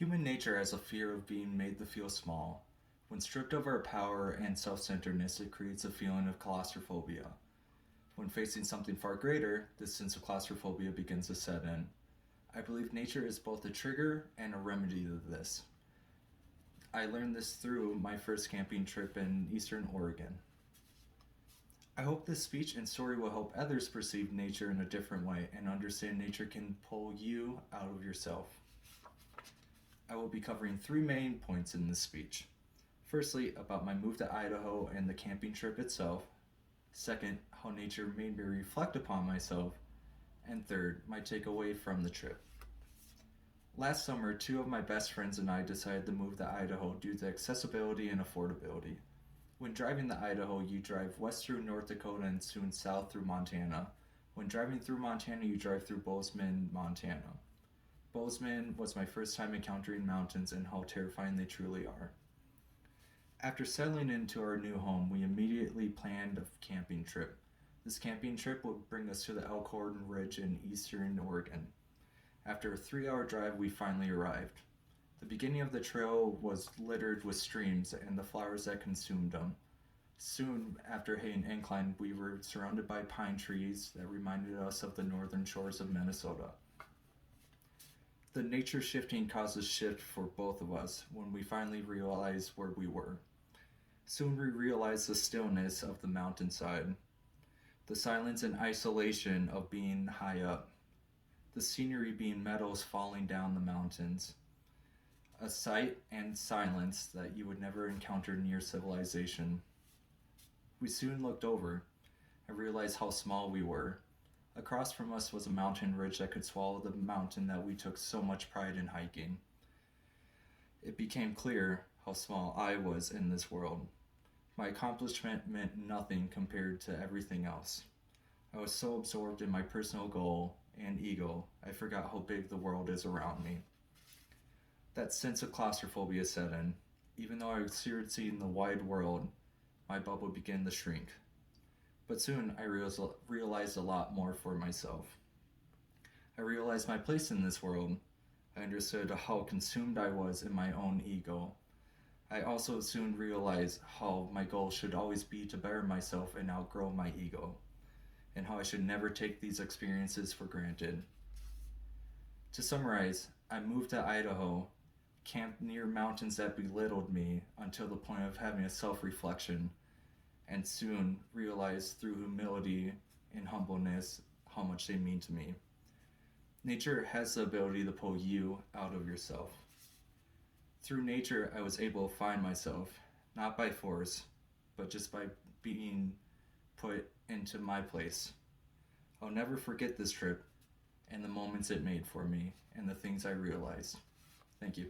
Human nature has a fear of being made to feel small. When stripped of our power and self centeredness, it creates a feeling of claustrophobia. When facing something far greater, this sense of claustrophobia begins to set in. I believe nature is both a trigger and a remedy to this. I learned this through my first camping trip in eastern Oregon. I hope this speech and story will help others perceive nature in a different way and understand nature can pull you out of yourself. I will be covering three main points in this speech. Firstly, about my move to Idaho and the camping trip itself. Second, how nature made me reflect upon myself. And third, my takeaway from the trip. Last summer, two of my best friends and I decided to move to Idaho due to accessibility and affordability. When driving to Idaho, you drive west through North Dakota and soon south through Montana. When driving through Montana, you drive through Bozeman, Montana. Bozeman was my first time encountering mountains and how terrifying they truly are. After settling into our new home, we immediately planned a camping trip. This camping trip would bring us to the Elkhorn Ridge in eastern Oregon. After a 3-hour drive, we finally arrived. The beginning of the trail was littered with streams and the flowers that consumed them. Soon after hitting incline, we were surrounded by pine trees that reminded us of the northern shores of Minnesota. The nature shifting caused a shift for both of us when we finally realized where we were. Soon we realized the stillness of the mountainside, the silence and isolation of being high up, the scenery being meadows falling down the mountains, a sight and silence that you would never encounter near civilization. We soon looked over and realized how small we were. Across from us was a mountain ridge that could swallow the mountain that we took so much pride in hiking. It became clear how small I was in this world. My accomplishment meant nothing compared to everything else. I was so absorbed in my personal goal and ego, I forgot how big the world is around me. That sense of claustrophobia set in. Even though I was seeing the wide world, my bubble began to shrink. But soon I realized a lot more for myself. I realized my place in this world. I understood how consumed I was in my own ego. I also soon realized how my goal should always be to better myself and outgrow my ego, and how I should never take these experiences for granted. To summarize, I moved to Idaho, camped near mountains that belittled me until the point of having a self-reflection, and soon realized through humility and humbleness how much they mean to me. Nature has the ability to pull you out of yourself. Through nature, I was able to find myself, not by force, but just by being put into my place. I'll never forget this trip and the moments it made for me and the things I realized. Thank you.